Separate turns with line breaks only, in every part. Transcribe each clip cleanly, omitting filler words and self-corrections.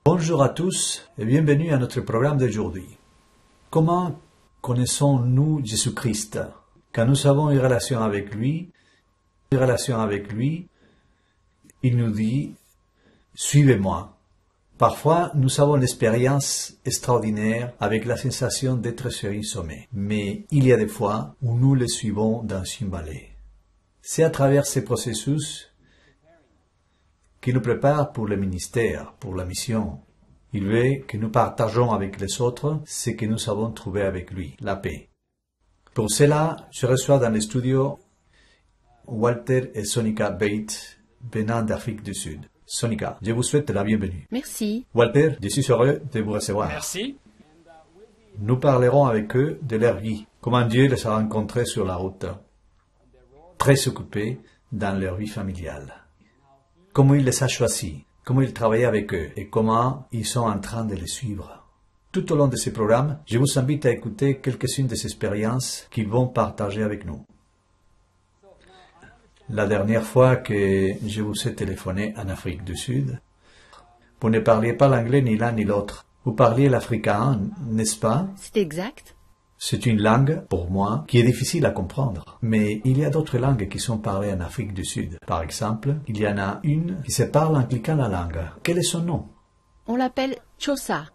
Bonjour à tous et bienvenue à notre programme d'aujourd'hui. Comment connaissons-nous Jésus-Christ? Quand nous avons une relation avec lui, il nous dit « Suivez-moi ». Parfois, nous avons l'expérience extraordinaire avec la sensation d'être sur un sommet. Mais il y a des fois où nous le suivons dans une vallée. C'est à travers ces processus qui nous prépare pour le ministère, pour la mission. Il veut que nous partageons avec les autres ce que nous avons trouvé avec lui, la paix. Pour cela, je reçois dans le studio Walter et Sonika Bates, venant d'Afrique du Sud. Sonika, je vous souhaite la bienvenue.
Merci.
Walter, je suis heureux de vous recevoir.
Merci.
Nous parlerons avec eux de leur vie, comment Dieu les a rencontrés sur la route, très occupés dans leur vie familiale. Comment il les a choisis, comment il travaillait avec eux et comment ils sont en train de les suivre. Tout au long de ce programme, je vous invite à écouter quelques-unes des expériences qu'ils vont partager avec nous. La dernière fois que je vous ai téléphoné en Afrique du Sud, vous ne parliez pas l'anglais ni l'un ni l'autre. Vous parliez l'africain, n'est-ce pas?
C'est exact.
C'est une langue, pour moi, qui est difficile à comprendre. Mais il y a d'autres langues qui sont parlées en Afrique du Sud. Par exemple, il y en a une qui se parle en cliquant la langue. Quel est son nom?
On l'appelle Xhosa.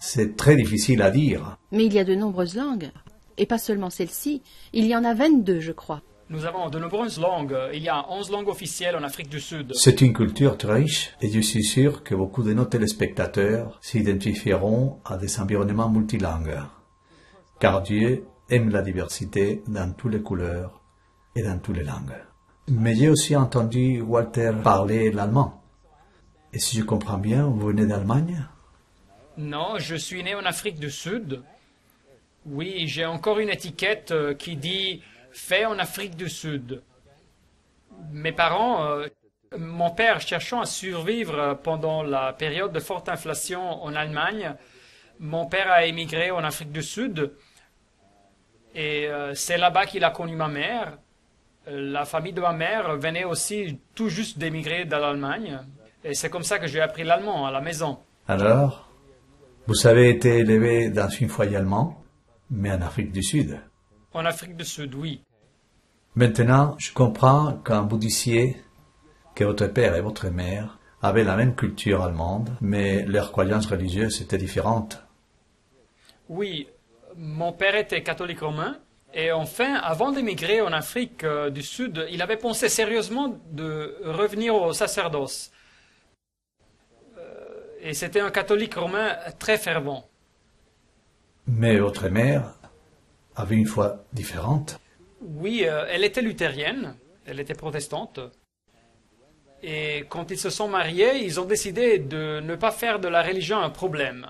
C'est très difficile à dire.
Mais il y a de nombreuses langues. Et pas seulement celle-ci. Il y en a 22, je crois.
Nous avons de nombreuses langues. Il y a 11 langues officielles en Afrique du Sud.
C'est une culture très riche et je suis sûr que beaucoup de nos téléspectateurs s'identifieront à des environnements multilingues. Car Dieu aime la diversité dans toutes les couleurs et dans toutes les langues. Mais j'ai aussi entendu Walter parler l'allemand. Et si je comprends bien, vous venez d'Allemagne?
Non, je suis né en Afrique du Sud. Oui, j'ai encore une étiquette qui dit « fait en Afrique du Sud ». Mes parents, mon père cherchant à survivre pendant la période de forte inflation en Allemagne, mon père a émigré en Afrique du Sud et c'est là-bas qu'il a connu ma mère. La famille de ma mère venait aussi tout juste d'émigrer dans l'Allemagne et c'est comme ça que j'ai appris l'allemand à la maison.
Alors, vous avez été élevé dans une foyer allemand, mais en Afrique du Sud.
En Afrique du Sud, oui.
Maintenant, je comprends quand vous disiez que votre père et votre mère avaient la même culture allemande, mais leurs croyances religieuses étaient différentes.
Oui, mon père était catholique romain et enfin, avant d'émigrer en Afrique du Sud, il avait pensé sérieusement de revenir au sacerdoce. Et c'était un catholique romain très fervent.
Mais votre mère avait une foi différente.
Oui, elle était luthérienne, elle était protestante. Et quand ils se sont mariés, ils ont décidé de ne pas faire de la religion un problème.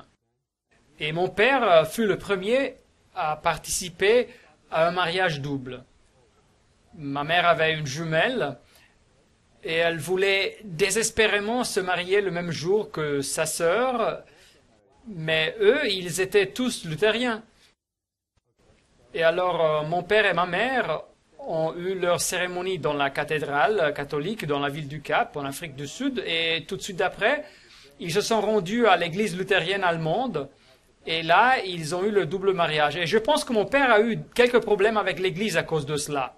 Et mon père fut le premier à participer à un mariage double. Ma mère avait une jumelle et elle voulait désespérément se marier le même jour que sa sœur, mais eux, ils étaient tous luthériens. Et alors, mon père et ma mère ont eu leur cérémonie dans la cathédrale catholique dans la ville du Cap, en Afrique du Sud, et tout de suite après, ils se sont rendus à l'église luthérienne allemande, et là, ils ont eu le double mariage. Et je pense que mon père a eu quelques problèmes avec l'église à cause de cela.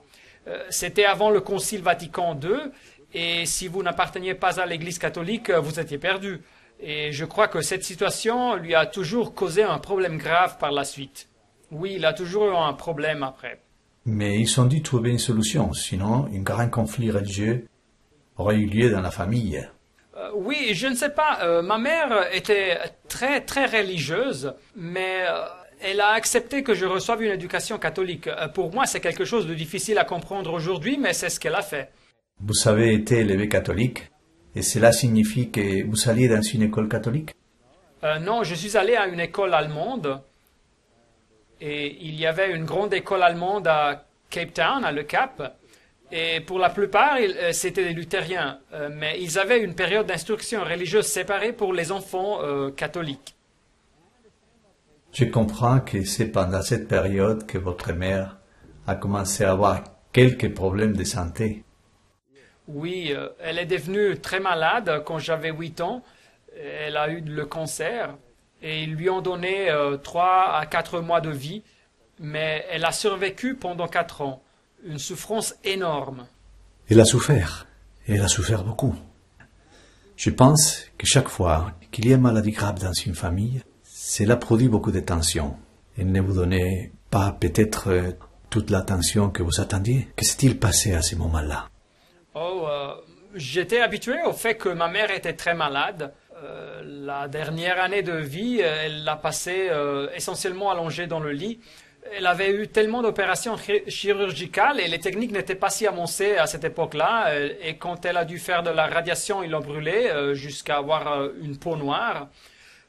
C'était avant le Concile Vatican II, et si vous n'apparteniez pas à l'église catholique, vous étiez perdu. Et je crois que cette situation lui a toujours causé un problème grave par la suite. Oui, il a toujours eu un problème après.
Mais ils ont dû trouver une solution, sinon un grand conflit religieux aurait eu lieu dans la famille.
Oui, je ne sais pas. Ma mère était très, très religieuse, mais elle a accepté que je reçoive une éducation catholique. Pour moi, c'est quelque chose de difficile à comprendre aujourd'hui, mais c'est ce qu'elle a fait.
Vous avez été élevé catholique, et cela signifie que vous alliez dans une école catholique?
Non, je suis allé à une école allemande, et il y avait une grande école allemande à Cape Town, à Le Cap, et pour la plupart, c'était des luthériens, mais ils avaient une période d'instruction religieuse séparée pour les enfants catholiques.
Je comprends que c'est pendant cette période que votre mère a commencé à avoir quelques problèmes de santé.
Oui, elle est devenue très malade quand j'avais 8 ans. Elle a eu le cancer et ils lui ont donné 3 à 4 mois de vie, mais elle a survécu pendant 4 ans. Une souffrance énorme.
Elle a souffert, et elle a souffert beaucoup. Je pense que chaque fois qu'il y a une maladie grave dans une famille, cela produit beaucoup de tension. Elle ne vous donnait pas peut-être toute l'attention que vous attendiez. Que s'est-il passé à ce moment-là?
J'étais habitué au fait que ma mère était très malade. La dernière année de vie, elle l'a passée essentiellement allongée dans le lit. Elle avait eu tellement d'opérations chirurgicales et les techniques n'étaient pas si avancées à cette époque-là. Et quand elle a dû faire de la radiation, ils l'ont brûlée jusqu'à avoir une peau noire.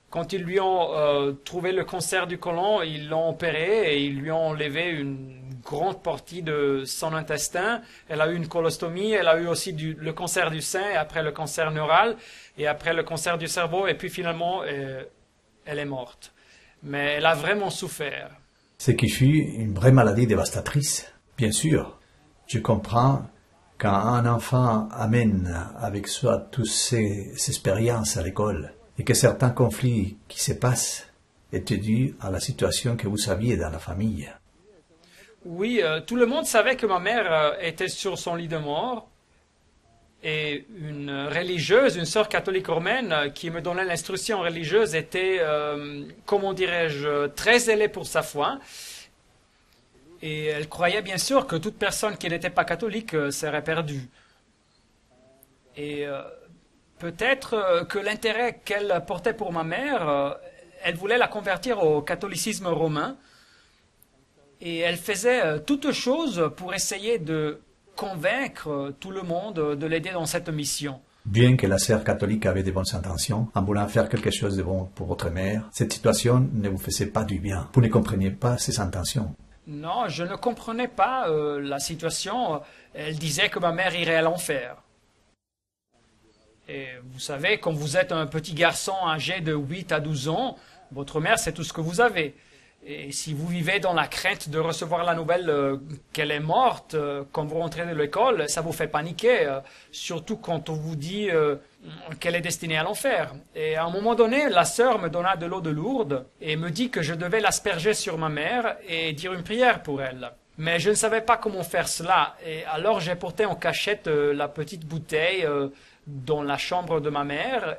Quand ils lui ont trouvé le cancer du côlon, ils l'ont opérée et ils lui ont enlevé une grande partie de son intestin. Elle a eu une colostomie, elle a eu aussi le cancer du sein, et après le cancer neural, et après le cancer du cerveau, et puis finalement, elle est morte. Mais elle a vraiment souffert.
Ce qui fut une vraie maladie dévastatrice, bien sûr. Je comprends quand un enfant amène avec soi toutes ces expériences à l'école, et que certains conflits qui se passent étaient dus à la situation que vous aviez dans la famille.
Oui, tout le monde savait que ma mère était sur son lit de mort. Et une religieuse, une sœur catholique romaine qui me donnait l'instruction religieuse était, comment dirais-je, très zélée pour sa foi. Et elle croyait bien sûr que toute personne qui n'était pas catholique serait perdue. Et peut-être que l'intérêt qu'elle portait pour ma mère, elle voulait la convertir au catholicisme romain. Et elle faisait toutes choses pour essayer de convaincre tout le monde de l'aider dans cette mission.
Bien que la sœur catholique avait de bonnes intentions, en voulant faire quelque chose de bon pour votre mère, cette situation ne vous faisait pas du bien. Vous ne compreniez pas ses intentions.
Non, je ne comprenais pas la situation. Elle disait que ma mère irait à l'enfer. Et vous savez, quand vous êtes un petit garçon âgé de 8 à 12 ans, votre mère, c'est tout ce que vous avez. Et si vous vivez dans la crainte de recevoir la nouvelle qu'elle est morte quand vous rentrez de l'école, ça vous fait paniquer, surtout quand on vous dit qu'elle est destinée à l'enfer. Et à un moment donné, la sœur me donna de l'eau de Lourdes et me dit que je devais l'asperger sur ma mère et dire une prière pour elle. Mais je ne savais pas comment faire cela, et alors j'ai porté en cachette la petite bouteille dans la chambre de ma mère.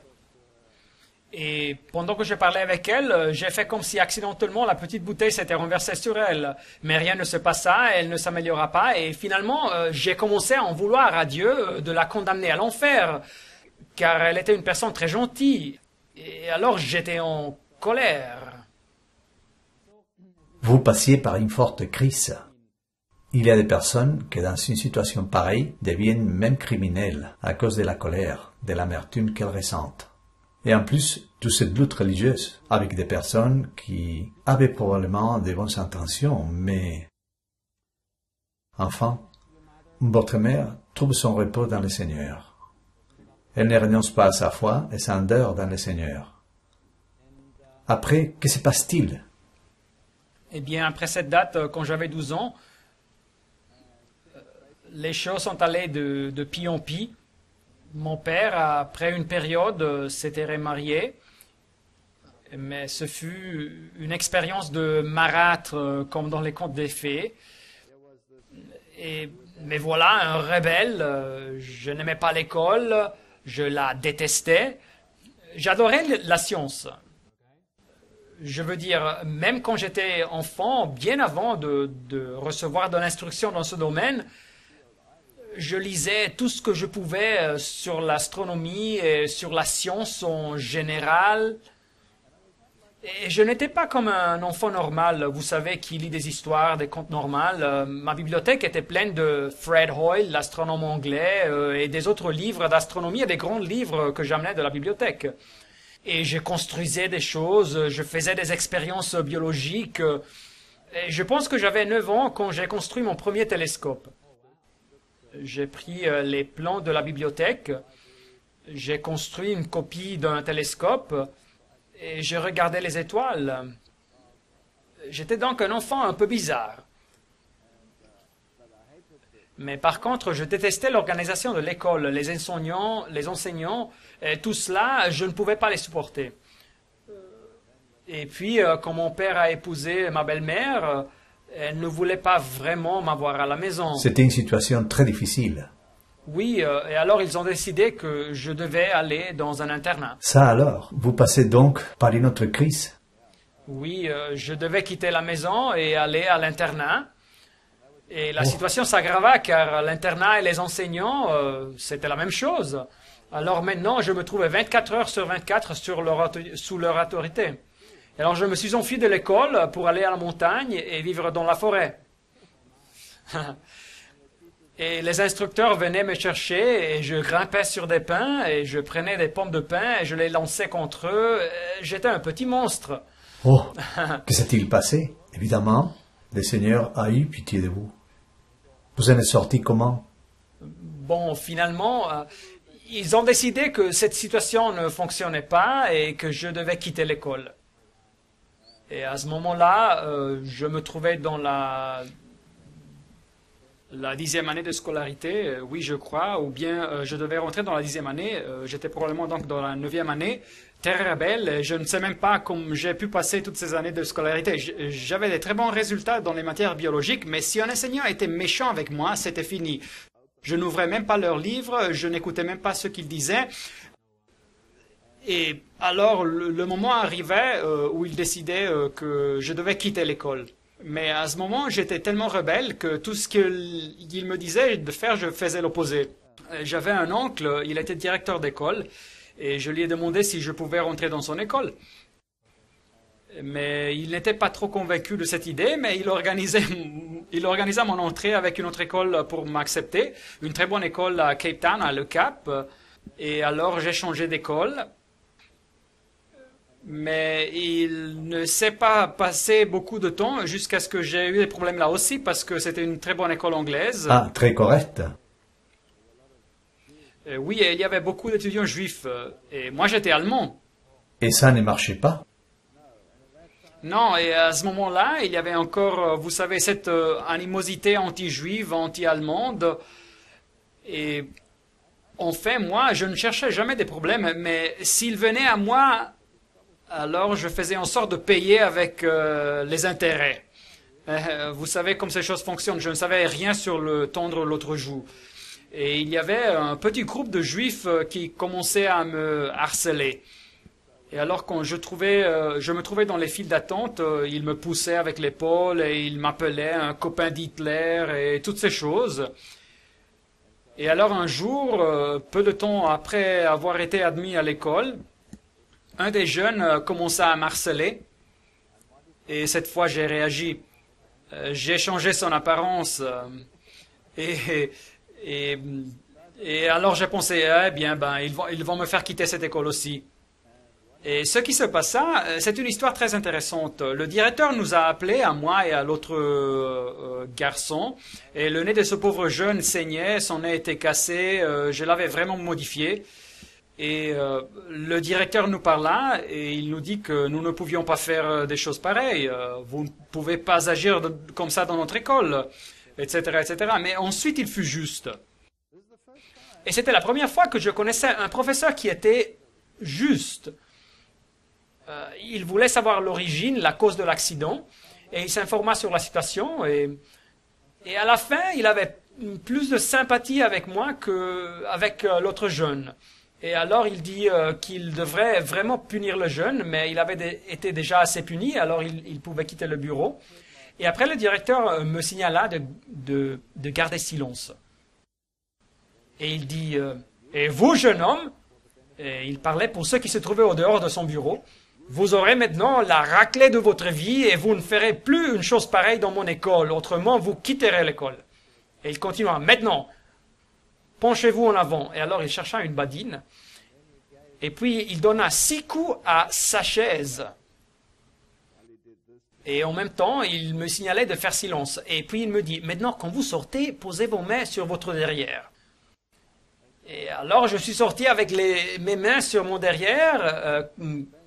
Et pendant que je parlais avec elle, j'ai fait comme si accidentellement la petite bouteille s'était renversée sur elle. Mais rien ne se passa, elle ne s'améliora pas, et finalement j'ai commencé à en vouloir à Dieu de la condamner à l'enfer, car elle était une personne très gentille. Et alors j'étais en colère.
Vous passiez par une forte crise. Il y a des personnes qui, dans une situation pareille, deviennent même criminelles à cause de la colère, de l'amertume qu'elles ressentent. Et en plus, toute cette lutte religieuse avec des personnes qui avaient probablement de bonnes intentions, mais... Enfin, votre mère trouve son repos dans le Seigneur. Elle ne renonce pas à sa foi et s'endort dans le Seigneur. Après, que se passe-t-il?
Eh bien, après cette date, quand j'avais 12 ans, les choses sont allées de pis en pis. Mon père, après une période, s'était remarié, mais ce fut une expérience de marâtre comme dans les contes des fées. Mais voilà, un rebelle, je n'aimais pas l'école, je la détestais. J'adorais la science. Je veux dire, même quand j'étais enfant, bien avant de recevoir de l'instruction dans ce domaine, je lisais tout ce que je pouvais sur l'astronomie et sur la science en général. Et je n'étais pas comme un enfant normal, vous savez, qui lit des histoires, des contes normaux. Ma bibliothèque était pleine de Fred Hoyle, l'astronome anglais, et des autres livres d'astronomie et des grands livres que j'amenais de la bibliothèque. Et je construisais des choses, je faisais des expériences biologiques. Et je pense que j'avais 9 ans quand j'ai construit mon premier télescope. J'ai pris les plans de la bibliothèque, j'ai construit une copie d'un télescope et je regardais les étoiles. J'étais donc un enfant un peu bizarre. Mais par contre, je détestais l'organisation de l'école, les enseignants, et tout cela, je ne pouvais pas les supporter. Et puis, quand mon père a épousé ma belle-mère, elle ne voulait pas vraiment m'avoir à la maison.
C'était une situation très difficile.
Oui, et alors ils ont décidé que je devais aller dans un internat.
Ça alors, vous passez donc par une autre crise?
Oui, je devais quitter la maison et aller à l'internat. Et la situation s'aggrava car l'internat et les enseignants, c'était la même chose. Alors maintenant, je me trouvais 24 heures sur 24 sous leur autorité. Et alors je me suis enfui de l'école pour aller à la montagne et vivre dans la forêt. Et les instructeurs venaient me chercher et je grimpais sur des pins et je prenais des pommes de pin et je les lançais contre eux. J'étais un petit monstre.
Oh, que s'est-il passé? Évidemment, le Seigneur a eu pitié de vous. Vous en êtes sorti comment?
Bon, finalement, ils ont décidé que cette situation ne fonctionnait pas et que je devais quitter l'école. Et à ce moment-là, je me trouvais dans la 10e année de scolarité, oui je crois, ou bien je devais rentrer dans la 10e année, j'étais probablement donc dans la 9e année, très rebelle, je ne sais même pas comment j'ai pu passer toutes ces années de scolarité. J'avais des très bons résultats dans les matières biologiques, mais si un enseignant était méchant avec moi, c'était fini. Je n'ouvrais même pas leurs livres, je n'écoutais même pas ce qu'ils disaient. Et alors le moment arrivait où ils décidaient que je devais quitter l'école. Mais à ce moment, j'étais tellement rebelle que tout ce qu'il me disait de faire, je faisais l'opposé. J'avais un oncle, il était directeur d'école, et je lui ai demandé si je pouvais rentrer dans son école. Mais il n'était pas trop convaincu de cette idée, mais il organisa mon entrée avec une autre école pour m'accepter, une très bonne école à Cape Town, à Le Cap. Et alors j'ai changé d'école. Mais il ne s'est pas passé beaucoup de temps jusqu'à ce que j'ai eu des problèmes là aussi parce que c'était une très bonne école anglaise.
Ah, très correct.
Oui, et il y avait beaucoup d'étudiants juifs et moi j'étais allemand.
Et ça ne marchait pas?
Non, et à ce moment-là, il y avait encore, vous savez, cette animosité anti-juive, anti-allemande. Et en fait, moi, je ne cherchais jamais des problèmes, mais s'ils venaient à moi, alors je faisais en sorte de payer avec les intérêts. Vous savez comme ces choses fonctionnent. Je ne savais rien sur le tendre l'autre joue. Et il y avait un petit groupe de juifs qui commençait à me harceler. Et alors quand je me trouvais dans les files d'attente, ils me poussaient avec l'épaule et ils m'appelaient un copain d'Hitler et toutes ces choses. Et alors un jour, peu de temps après avoir été admis à l'école, un des jeunes commença à m'harceler et cette fois j'ai réagi. J'ai changé son apparence et alors j'ai pensé, eh bien, ils vont me faire quitter cette école aussi. Et ce qui se passa, c'est une histoire très intéressante. Le directeur nous a appelés, à moi et à l'autre garçon, et le nez de ce pauvre jeune saignait, son nez était cassé, je l'avais vraiment modifié. Et le directeur nous parla et il nous dit que nous ne pouvions pas faire des choses pareilles. Vous ne pouvez pas agir comme ça dans notre école, etc., etc. Mais ensuite, il fut juste. Et c'était la première fois que je connaissais un professeur qui était juste. Il voulait savoir l'origine, la cause de l'accident, et il s'informa sur la situation. Et à la fin, il avait plus de sympathie avec moi qu'avec l'autre jeune. Et alors il dit qu'il devrait vraiment punir le jeune, mais il avait été déjà assez puni, alors il pouvait quitter le bureau. Et après, le directeur me signala de garder silence. Et il dit, et vous, jeune homme, et il parlait pour ceux qui se trouvaient au dehors de son bureau, vous aurez maintenant la raclée de votre vie et vous ne ferez plus une chose pareille dans mon école, autrement vous quitterez l'école. Et il continua, maintenant, penchez-vous en avant. Et alors il chercha une badine. Et puis il donna 6 coups à sa chaise. Et en même temps, il me signalait de faire silence. Et puis il me dit, maintenant quand vous sortez, posez vos mains sur votre derrière. Et alors je suis sorti avec mes mains sur mon derrière,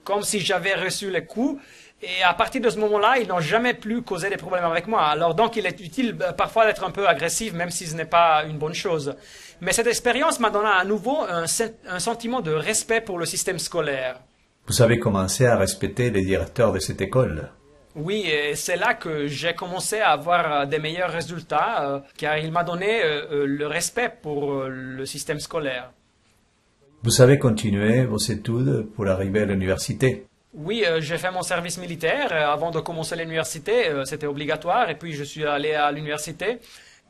comme si j'avais reçu les coups. Et à partir de ce moment-là, ils n'ont jamais plus causé des problèmes avec moi. Alors donc, il est utile parfois d'être un peu agressif, même si ce n'est pas une bonne chose. Mais cette expérience m'a donné à nouveau un sentiment de respect pour le système scolaire.
Vous avez commencé à respecter les directeurs de cette école.
Oui, et c'est là que j'ai commencé à avoir des meilleurs résultats, car il m'a donné le respect pour le système scolaire.
Vous avez continué vos études pour arriver à l'université.
Oui, j'ai fait mon service militaire avant de commencer l'université, c'était obligatoire, et puis je suis allé à l'université.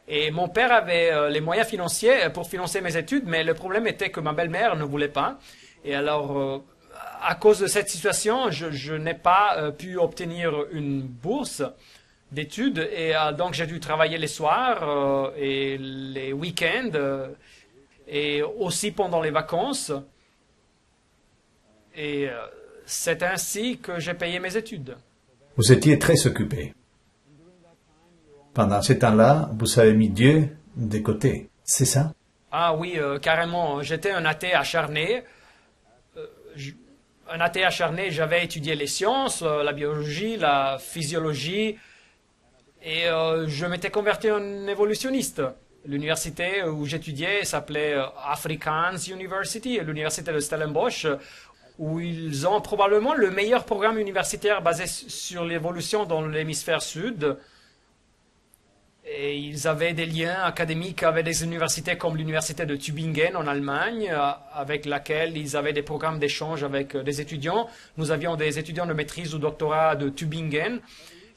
Et mon père avait les moyens financiers pour financer mes études, mais le problème était que ma belle-mère ne voulait pas. Et alors, à cause de cette situation, je n'ai pas pu obtenir une bourse d'études, et donc j'ai dû travailler les soirs et les week-ends, et aussi pendant les vacances. Et c'est ainsi que j'ai payé mes études.
Vous étiez très occupé. Pendant ce temps-là, vous avez mis Dieu de côté, c'est ça?
Ah oui, carrément. J'étais un athée acharné. Un athée acharné, j'avais étudié les sciences, la biologie, la physiologie, et je m'étais converti en évolutionniste. L'université où j'étudiais s'appelait Afrikaans University, l'université de Stellenbosch, où ils ont probablement le meilleur programme universitaire basé sur l'évolution dans l'hémisphère sud. Et ils avaient des liens académiques avec des universités comme l'université de Tübingen en Allemagne, avec laquelle ils avaient des programmes d'échange avec des étudiants. Nous avions des étudiants de maîtrise ou doctorat de Tübingen.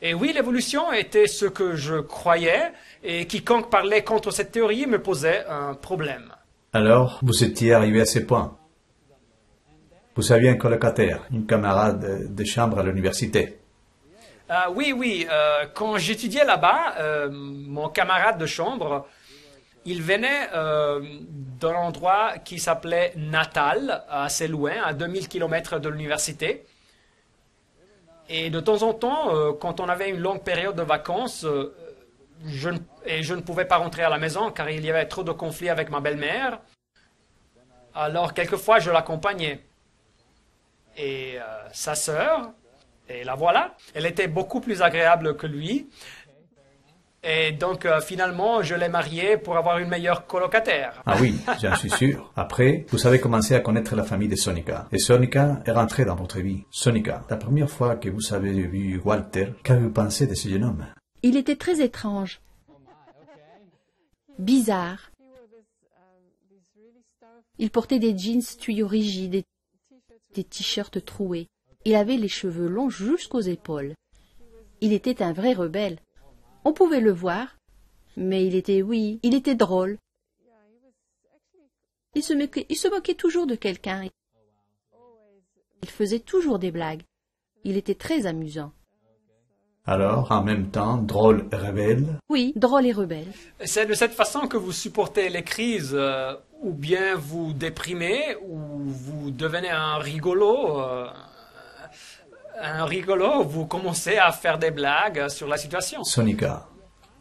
Et oui, l'évolution était ce que je croyais, et quiconque parlait contre cette théorie me posait un problème.
Alors, vous étiez arrivé à ce point. Vous aviez un colocataire, une camarade de chambre à l'université.
Oui. Quand j'étudiais là-bas, mon camarade de chambre, il venait d'un endroit qui s'appelait Natal, assez loin, à 2000 km de l'université. Et de temps en temps, quand on avait une longue période de vacances, je ne pouvais pas rentrer à la maison car il y avait trop de conflits avec ma belle-mère. Alors, quelquefois, je l'accompagnais. Et sa sœur, et la voilà, elle était beaucoup plus agréable que lui. Et donc, finalement, je l'ai mariée pour avoir une meilleure colocataire.
Ah oui, j'en suis sûr. Après, vous avez commencé à connaître la famille de Sonika. Et Sonika est rentrée dans votre vie. Sonika, la première fois que vous avez vu Walter, qu'avez-vous pensé de ce jeune homme?
Il était très étrange, bizarre. Il portait des jeans tuyaux rigides, des t-shirts troués. Il avait les cheveux longs jusqu'aux épaules. Il était un vrai rebelle. On pouvait le voir, mais il était drôle. Il se moquait toujours de quelqu'un. Il faisait toujours des blagues. Il était très amusant.
Alors, en même temps, drôle et rebelle?
Oui, drôle et rebelle.
C'est de cette façon que vous supportez les crises, ou bien vous déprimez, ou vous devenez un rigolo. Vous commencez à faire des blagues sur la situation.
Sonika,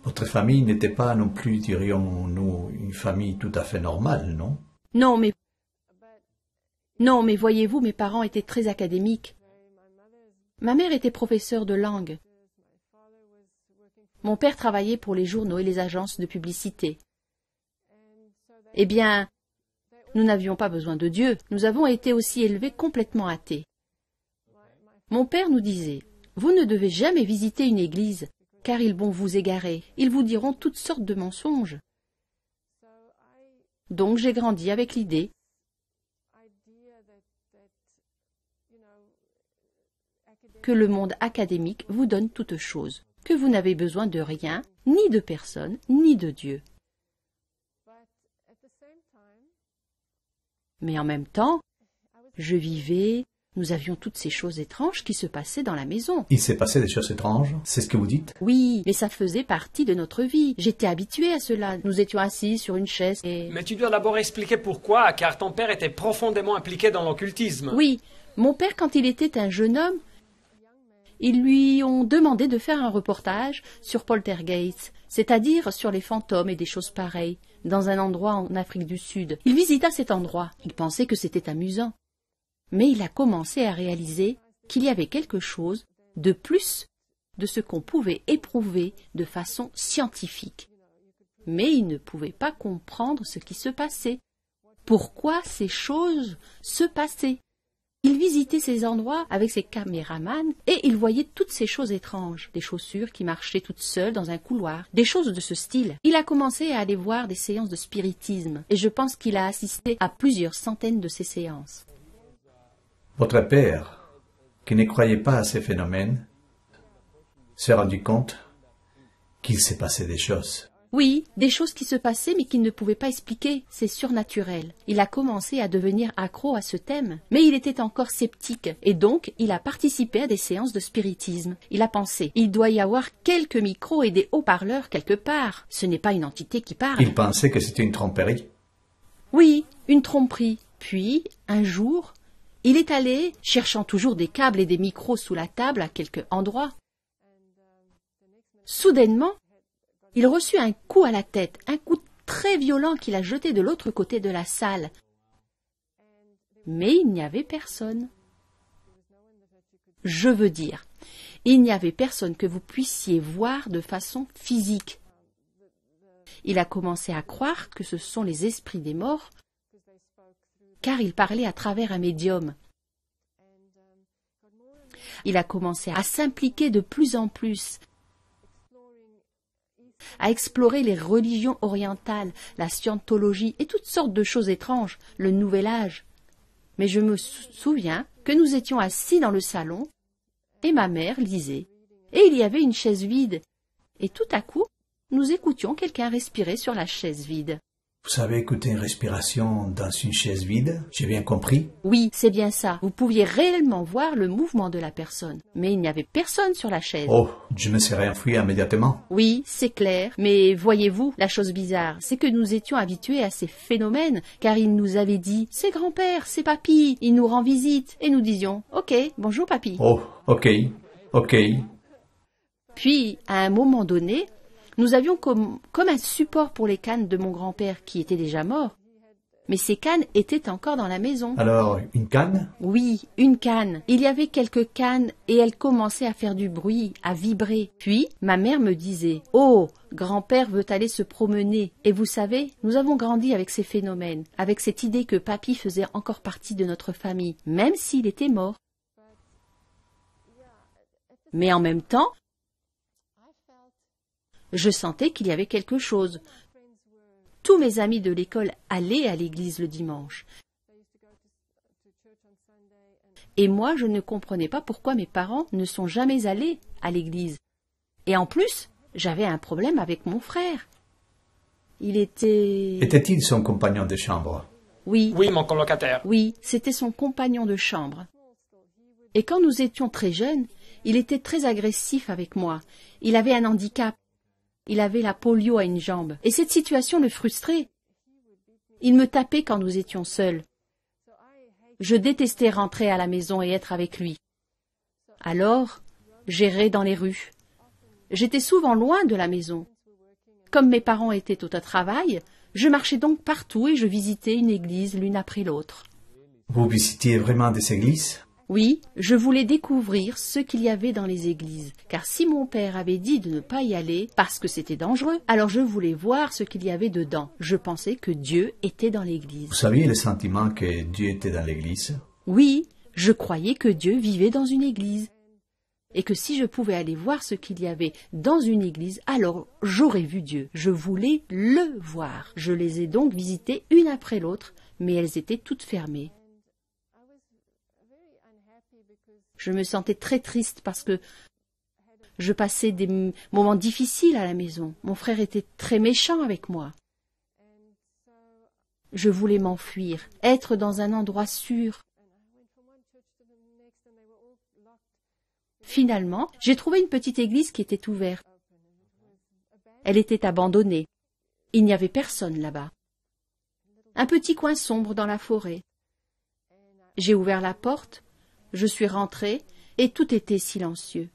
votre famille n'était pas non plus, dirions-nous, une famille tout à fait normale, non?
Non, mais voyez-vous, mes parents étaient très académiques. Ma mère était professeure de langue. Mon père travaillait pour les journaux et les agences de publicité. Eh bien, nous n'avions pas besoin de Dieu. Nous avons été aussi élevés complètement athées. Mon père nous disait, « Vous ne devez jamais visiter une église, car ils vont vous égarer. Ils vous diront toutes sortes de mensonges. » Donc j'ai grandi avec l'idée que le monde académique vous donne toutes choses, que vous n'avez besoin de rien, ni de personne, ni de Dieu. Mais en même temps, je vivais, nous avions toutes ces choses étranges qui se passaient dans la maison.
Il s'est passé des choses étranges, c'est ce que vous dites?
Oui, mais ça faisait partie de notre vie. J'étais habituée à cela. Nous étions assis sur une chaise et...
Mais tu dois d'abord expliquer pourquoi, car ton père était profondément impliqué dans l'occultisme.
Oui, mon père, quand il était un jeune homme, ils lui ont demandé de faire un reportage sur poltergeist, c'est-à-dire sur les fantômes et des choses pareilles, dans un endroit en Afrique du Sud. Il visita cet endroit. Il pensait que c'était amusant. Mais il a commencé à réaliser qu'il y avait quelque chose de plus de ce qu'on pouvait éprouver de façon scientifique. Mais il ne pouvait pas comprendre ce qui se passait. Pourquoi ces choses se passaient? Il visitait ces endroits avec ses caméramans et il voyait toutes ces choses étranges, des chaussures qui marchaient toutes seules dans un couloir, des choses de ce style. Il a commencé à aller voir des séances de spiritisme et je pense qu'il a assisté à plusieurs centaines de ces séances.
Votre père, qui ne croyait pas à ces phénomènes, s'est rendu compte qu'il s'est passé des choses.
Oui, des choses qui se passaient mais qu'il ne pouvait pas expliquer, c'est surnaturel. Il a commencé à devenir accro à ce thème, mais il était encore sceptique et donc il a participé à des séances de spiritisme. Il a pensé, il doit y avoir quelques micros et des haut-parleurs quelque part. Ce n'est pas une entité qui parle.
Il pensait que c'était une tromperie.
Oui, une tromperie. Puis, un jour, il est allé, cherchant toujours des câbles et des micros sous la table à quelque endroit. Soudainement, il reçut un coup à la tête, un coup très violent qui l'a jeté de l'autre côté de la salle. Mais il n'y avait personne. Je veux dire, il n'y avait personne que vous puissiez voir de façon physique. Il a commencé à croire que ce sont les esprits des morts, car il parlait à travers un médium. Il a commencé à s'impliquer de plus en plus, à explorer les religions orientales, la scientologie et toutes sortes de choses étranges, le nouvel âge. Mais je me souviens que nous étions assis dans le salon et ma mère lisait. Et il y avait une chaise vide. Et tout à coup, nous écoutions quelqu'un respirer sur la chaise vide.
Vous avez écouté une respiration dans une chaise vide? J'ai bien compris?
Oui, c'est bien ça. Vous pouviez réellement voir le mouvement de la personne. Mais il n'y avait personne sur la chaise.
Oh, je me serais enfui immédiatement.
Oui, c'est clair. Mais voyez-vous, la chose bizarre, c'est que nous étions habitués à ces phénomènes, car il nous avait dit « C'est grand-père, c'est papy, il nous rend visite. » Et nous disions « Ok, bonjour papy. »
Oh, ok.
Puis, à un moment donné, nous avions comme un support pour les cannes de mon grand-père qui était déjà mort. Mais ces cannes étaient encore dans la maison.
Alors, une canne?
Oui, une canne. Il y avait quelques cannes et elles commençaient à faire du bruit, à vibrer. Puis, ma mère me disait « Oh, grand-père veut aller se promener. » Et vous savez, nous avons grandi avec ces phénomènes, avec cette idée que papy faisait encore partie de notre famille, même s'il était mort. Mais en même temps, je sentais qu'il y avait quelque chose. Tous mes amis de l'école allaient à l'église le dimanche. Et moi, je ne comprenais pas pourquoi mes parents ne sont jamais allés à l'église. Et en plus, j'avais un problème avec mon frère. Il était...
Était-il son compagnon de chambre?
Oui.
Oui, mon colocataire.
Oui, c'était son compagnon de chambre. Et quand nous étions très jeunes, il était très agressif avec moi. Il avait un handicap. Il avait la polio à une jambe. Et cette situation le frustrait. Il me tapait quand nous étions seuls. Je détestais rentrer à la maison et être avec lui. Alors, j'errais dans les rues. J'étais souvent loin de la maison. Comme mes parents étaient au travail, je marchais donc partout et je visitais une église l'une après l'autre.
Vous visitiez vraiment des églises?
Oui, je voulais découvrir ce qu'il y avait dans les églises, car si mon père avait dit de ne pas y aller parce que c'était dangereux, alors je voulais voir ce qu'il y avait dedans. Je pensais que Dieu était dans l'église.
Vous saviez le sentiment que Dieu était dans l'église?
Oui, je croyais que Dieu vivait dans une église. Et que si je pouvais aller voir ce qu'il y avait dans une église, alors j'aurais vu Dieu. Je voulais le voir. Je les ai donc visitées une après l'autre, mais elles étaient toutes fermées. Je me sentais très triste parce que je passais des moments difficiles à la maison. Mon frère était très méchant avec moi. Je voulais m'enfuir, être dans un endroit sûr. Finalement, j'ai trouvé une petite église qui était ouverte. Elle était abandonnée. Il n'y avait personne là-bas. Un petit coin sombre dans la forêt. J'ai ouvert la porte. Je suis rentrée et tout était silencieux.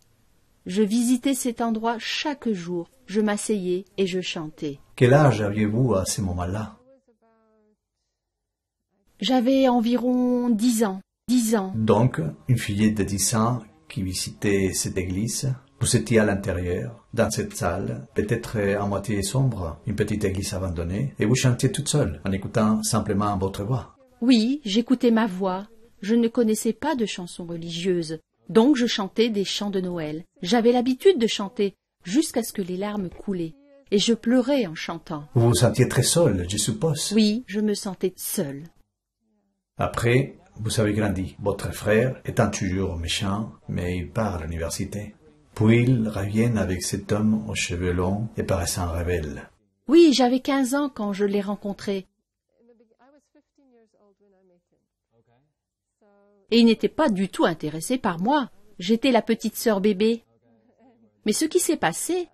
Je visitais cet endroit chaque jour. Je m'asseyais et je chantais.
Quel âge aviez-vous à ce moment-là?
J'avais environ 10 ans. 10 ans.
Donc, une fillette de 10 ans qui visitaient cette église. Vous étiez à l'intérieur, dans cette salle, peut-être à moitié sombre, une petite église abandonnée, et vous chantiez toute seule, en écoutant simplement votre voix.
Oui, j'écoutais ma voix. Je ne connaissais pas de chansons religieuses, donc je chantais des chants de Noël. J'avais l'habitude de chanter jusqu'à ce que les larmes coulaient, et je pleurais en chantant.
Vous vous sentiez très seul, je suppose.
Oui, je me sentais seule.
Après, vous avez grandi. Votre frère étant toujours méchant, mais il part à l'université. Puis il revient avec cet homme aux cheveux longs et paraissant rebelle.
Oui, j'avais 15 ans quand je l'ai rencontré. Et il n'était pas du tout intéressé par moi. J'étais la petite sœur bébé. Mais ce qui s'est passé,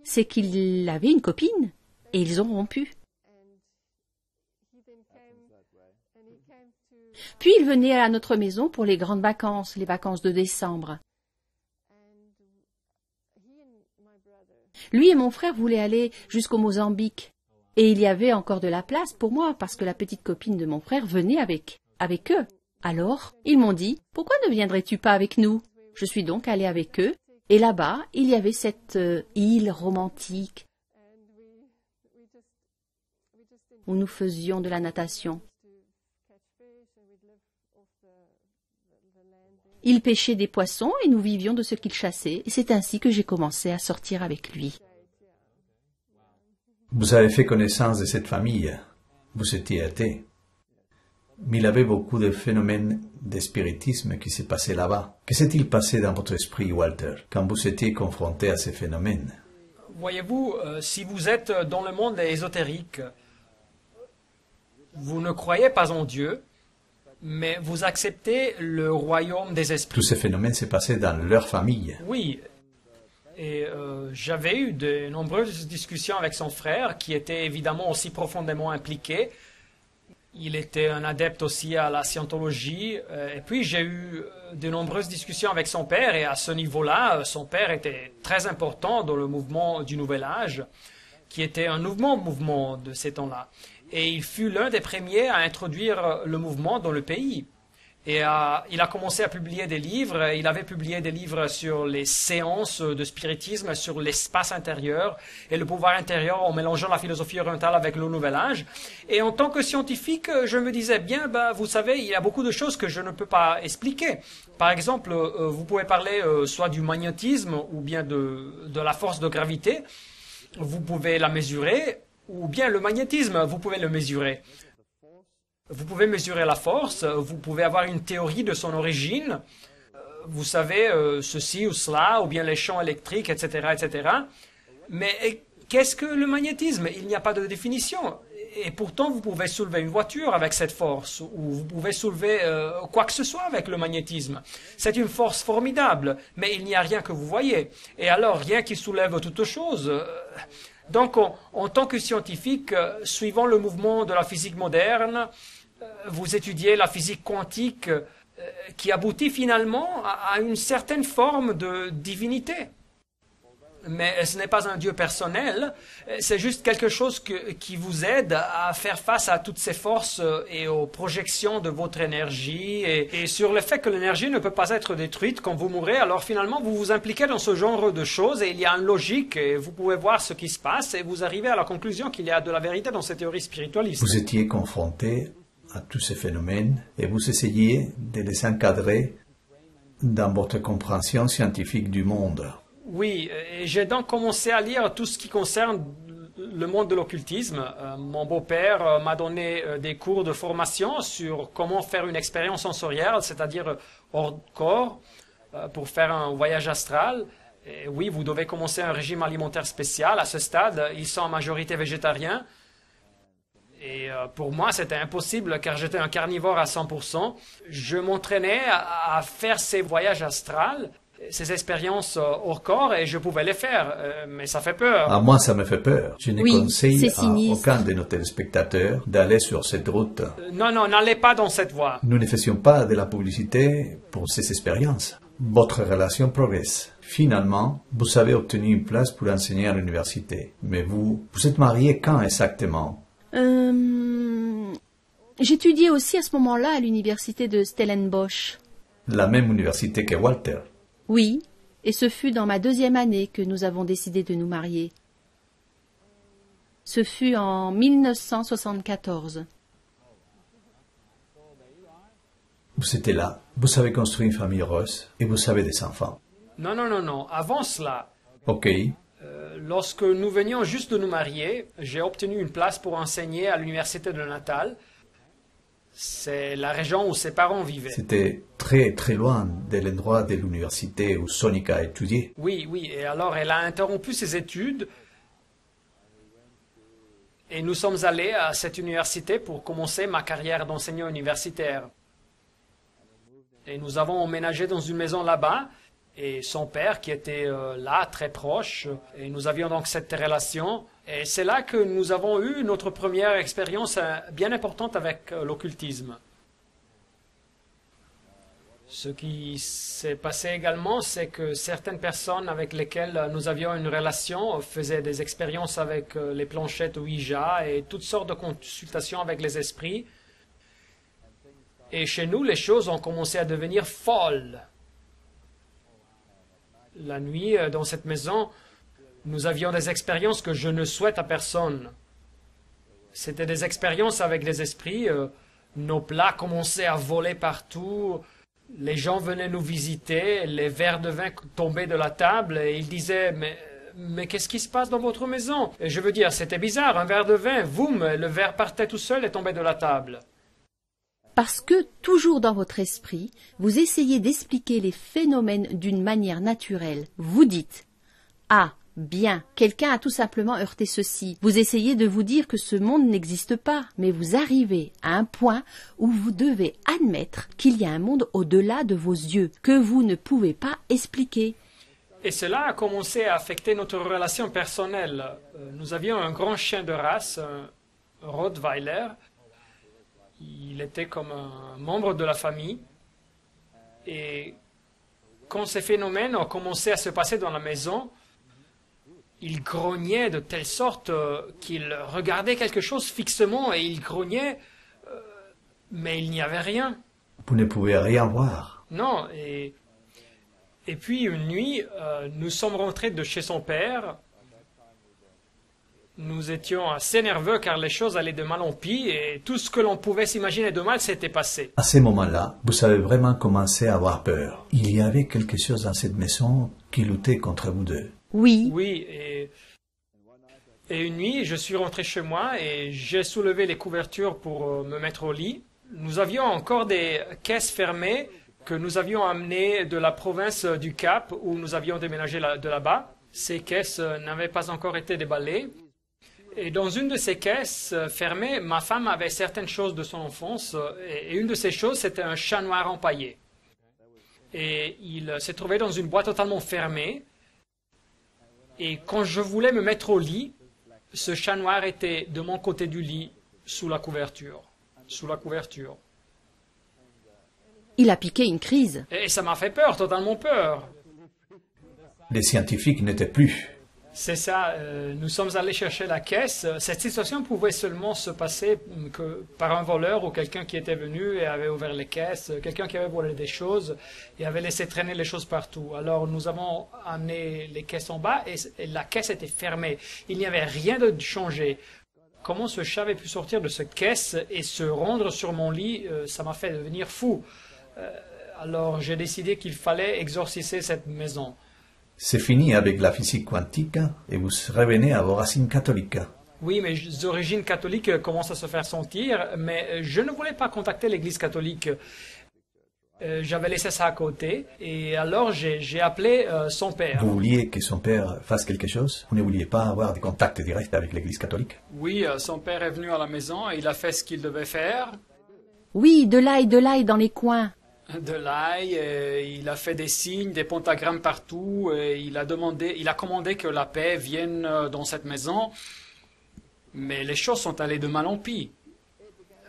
c'est qu'il avait une copine et ils ont rompu. Puis il venait à notre maison pour les grandes vacances, les vacances de décembre. Lui et mon frère voulaient aller jusqu'au Mozambique. Et il y avait encore de la place pour moi parce que la petite copine de mon frère venait avec eux. Alors, ils m'ont dit, « Pourquoi ne viendrais-tu pas avec nous ?» Je suis donc allée avec eux. Et là-bas, il y avait cette île romantique où nous faisions de la natation. Il pêchait des poissons et nous vivions de ce qu'il chassait. Et c'est ainsi que j'ai commencé à sortir avec lui.
Vous avez fait connaissance de cette famille. Vous étiez athée. Mais il y avait beaucoup de phénomènes de spiritisme qui se passaient là-bas. Que s'est-il passé dans votre esprit, Walter, quand vous étiez confronté à ces phénomènes?
Voyez-vous, si vous êtes dans le monde ésotérique, vous ne croyez pas en Dieu, mais vous acceptez le royaume des esprits.
Tous ces phénomènes se passaient dans leur famille.
Oui. Et j'avais eu de nombreuses discussions avec son frère, qui était évidemment aussi profondément impliqué. Il était un adepte aussi à la scientologie. Et puis j'ai eu de nombreuses discussions avec son père. Et à ce niveau-là, son père était très important dans le mouvement du Nouvel Âge, qui était un mouvement de ces temps-là. Et il fut l'un des premiers à introduire le mouvement dans le pays. Et il a commencé à publier des livres. Il avait publié des livres sur les séances de spiritisme, sur l'espace intérieur et le pouvoir intérieur en mélangeant la philosophie orientale avec le Nouvel Âge. Et en tant que scientifique, je me disais bien, vous savez, il y a beaucoup de choses que je ne peux pas expliquer. Par exemple, vous pouvez parler soit du magnétisme ou bien de la force de gravité. Vous pouvez la mesurer, ou bien le magnétisme, vous pouvez le mesurer. Vous pouvez mesurer la force, vous pouvez avoir une théorie de son origine, vous savez ceci ou cela, ou bien les champs électriques, etc., etc. Mais qu'est-ce que le magnétisme? Il n'y a pas de définition. Et pourtant, vous pouvez soulever une voiture avec cette force, ou vous pouvez soulever quoi que ce soit avec le magnétisme. C'est une force formidable, mais il n'y a rien que vous voyez. Et alors, rien qui soulève toute chose. Donc, en tant que scientifique, suivant le mouvement de la physique moderne, vous étudiez la physique quantique qui aboutit finalement à une certaine forme de divinité. Mais ce n'est pas un Dieu personnel, c'est juste quelque chose qui vous aide à faire face à toutes ces forces et aux projections de votre énergie et sur le fait que l'énergie ne peut pas être détruite quand vous mourrez. Alors finalement, vous vous impliquez dans ce genre de choses et il y a une logique et vous pouvez voir ce qui se passe et vous arrivez à la conclusion qu'il y a de la vérité dans ces théories spiritualistes.
Vous étiez confronté à tous ces phénomènes et vous essayiez de les encadrer dans votre compréhension scientifique du monde.
Oui, et j'ai donc commencé à lire tout ce qui concerne le monde de l'occultisme. Mon beau-père m'a donné des cours de formation sur comment faire une expérience sensorielle, c'est-à-dire hors corps, pour faire un voyage astral. Et oui, vous devez commencer un régime alimentaire spécial. À ce stade, ils sont en majorité végétariens. Et pour moi, c'était impossible car j'étais un carnivore à 100%. Je m'entraînais à faire ces voyages astrals, ces expériences hors corps, et je pouvais les faire, mais ça fait peur.
À moi, ça me fait peur. Je ne conseille à
sinistre.
aucun de nos téléspectateurs d'aller sur cette route.
Non, n'allez pas dans cette voie.
Nous ne faisions pas de la publicité pour ces expériences. Votre relation progresse. Finalement, vous avez obtenu une place pour enseigner à l'université. Mais vous êtes marié quand exactement?
J'étudiais aussi à ce moment-là à l'université de Stellenbosch.
La même université que Walter.
Oui, et ce fut dans ma 2e année que nous avons décidé de nous marier. Ce fut en 1974.
Vous étiez là, vous avez construit une famille heureuse et vous avez des enfants.
Non, non, non, non. Avant cela,
Ok,
lorsque nous venions juste de nous marier, j'ai obtenu une place pour enseigner à l'université de Natal. C'est la région où ses parents vivaient.
c'était très très loin de l'endroit de l'université où Sonica a étudié.
Oui, oui. Et alors, elle a interrompu ses études. Et nous sommes allés à cette université pour commencer ma carrière d'enseignant universitaire. Et nous avons emménagé dans une maison là-bas. Et son père qui était là, très proche. Et nous avions donc cette relation. Et c'est là que nous avons eu notre première expérience bien importante avec l'occultisme. Ce qui s'est passé également, c'est que certaines personnes avec lesquelles nous avions une relation faisaient des expériences avec les planchettes Ouija et toutes sortes de consultations avec les esprits. Et chez nous, les choses ont commencé à devenir folles. La nuit, dans cette maison, nous avions des expériences que je ne souhaite à personne. C'était des expériences avec des esprits. Nos plats commençaient à voler partout. Les gens venaient nous visiter. Les verres de vin tombaient de la table. Et ils disaient, mais qu'est-ce qui se passe dans votre maison? Et je veux dire, c'était bizarre. Un verre de vin, boum, le verre partait tout seul et tombait de la table.
Parce que, toujours dans votre esprit, vous essayez d'expliquer les phénomènes d'une manière naturelle. Vous dites « Ah, bien, quelqu'un a tout simplement heurté ceci ». Vous essayez de vous dire que ce monde n'existe pas, mais vous arrivez à un point où vous devez admettre qu'il y a un monde au-delà de vos yeux, que vous ne pouvez pas expliquer.
Et cela a commencé à affecter notre relation personnelle. Nous avions un grand chien de race, un Rottweiler. Il était comme un membre de la famille. Et quand ces phénomènes ont commencé à se passer dans la maison, il grognait de telle sorte qu'il regardait quelque chose fixement et il grognait, mais il n'y avait rien.
Vous ne pouvez rien voir.
Non, et puis une nuit, nous sommes rentrés de chez son père. Nous étions assez nerveux car les choses allaient de mal en pis et tout ce que l'on pouvait s'imaginer de mal s'était passé.
À ce moment-là, vous avez vraiment commencé à avoir peur. Il y avait quelque chose dans cette maison qui luttait contre vous deux.
Oui,
Oui, et une nuit, je suis rentré chez moi et j'ai soulevé les couvertures pour me mettre au lit. Nous avions encore des caisses fermées que nous avions amenées de la province du Cap où nous avions déménagé de là-bas. Ces caisses n'avaient pas encore été déballées. Et dans une de ces caisses fermées, ma femme avait certaines choses de son enfance. Et une de ces choses, c'était un chat noir empaillé. Et il s'est trouvé dans une boîte totalement fermée. Et quand je voulais me mettre au lit, ce chat noir était de mon côté du lit, sous la couverture. Sous la couverture.
il a piqué une crise.
Et ça m'a fait peur, totalement peur.
Les scientifiques n'étaient plus.
C'est ça, nous sommes allés chercher la caisse. Cette situation pouvait seulement se passer que par un voleur ou quelqu'un qui était venu et avait ouvert les caisses, quelqu'un qui avait volé des choses et avait laissé traîner les choses partout. Alors nous avons amené les caisses en bas et la caisse était fermée. Il n'y avait rien de changé. Comment ce chat avait pu sortir de cette caisse et se rendre sur mon lit, ça m'a fait devenir fou. Alors j'ai décidé qu'il fallait exorciser cette maison.
C'est fini avec la physique quantique et vous revenez à vos racines catholiques.
Oui, mes origines catholiques commencent à se faire sentir, mais je ne voulais pas contacter l'Église catholique. J'avais laissé ça à côté, et alors j'ai appelé son père.
Vous vouliez que son père fasse quelque chose? Vous ne vouliez pas avoir des contacts directs avec l'Église catholique?
Oui, son père est venu à la maison et il a fait ce qu'il devait faire.
Oui, de l'ail dans les coins.
De l'ail, il a fait des signes, des pentagrammes partout, et il a commandé que la paix vienne dans cette maison. Mais les choses sont allées de mal en pis.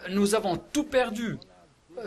Nous avons tout perdu.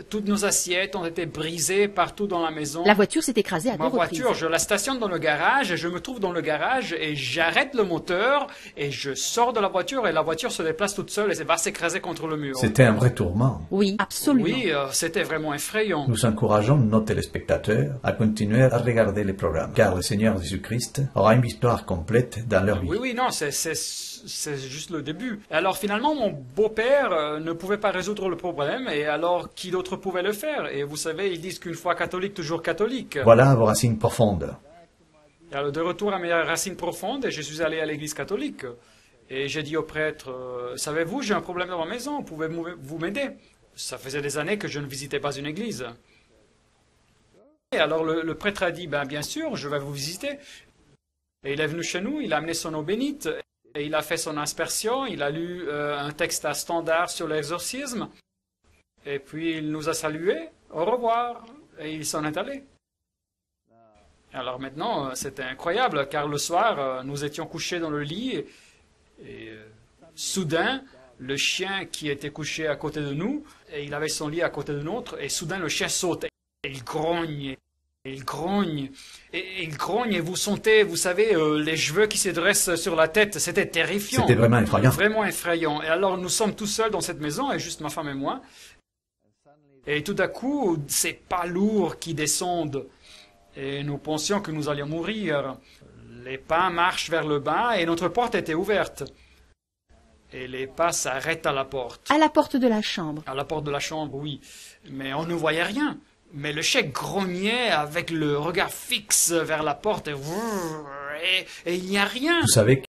toutes nos assiettes ont été brisées partout dans la maison.
La voiture s'est écrasée à
Ma
2 reprises.
voiture, je la stationne dans le garage et je me trouve dans le garage et j'arrête le moteur et je sors de la voiture et la voiture se déplace toute seule et va s'écraser contre le mur.
C'était un vrai tourment.
Oui, absolument.
Oui, c'était vraiment effrayant.
Nous encourageons nos téléspectateurs à continuer à regarder les programmes, car le Seigneur Jésus-Christ aura une victoire complète dans leur vie.
Oui, non, c'est juste le début. Alors finalement, mon beau-père ne pouvait pas résoudre le problème, et alors qui d'autre pouvait le faire? Et vous savez, ils disent qu'une fois catholique, toujours catholique.
Voilà vos racines profondes.
Et alors de retour à mes racines profondes, je suis allé à l'église catholique. Et j'ai dit au prêtre, savez-vous, j'ai un problème dans ma maison, pouvez-vous m'aider? Ça faisait des années que je ne visitais pas une église. Et alors le prêtre a dit, bien sûr, je vais vous visiter. Et il est venu chez nous, il a amené son eau bénite, et il a fait son aspersion, il a lu un texte à standard sur l'exorcisme, et puis il nous a salués, au revoir, et il s'en est allé. Alors maintenant, c'était incroyable, car le soir, nous étions couchés dans le lit, et soudain, le chien qui était couché à côté de nous, et il avait son lit à côté de nôtre, et soudain le chien saute, et il grogne. Il grogne, et il grogne, et vous sentez, vous savez, les cheveux qui se dressent sur la tête. C'était terrifiant.
C'était vraiment effrayant.
Vraiment effrayant. Et alors, nous sommes tout seuls dans cette maison, et juste ma femme et moi. Et tout à coup, ces pas lourds qui descendent. Et nous pensions que nous allions mourir. Les pas marchent vers le bas, et notre porte était ouverte. Et les pas s'arrêtent à la porte.
À la porte de la chambre.
À la porte de la chambre, oui. Mais on ne voyait rien. Mais le chien grognait avec le regard fixe vers la porte et il n'y a rien.
Vous savez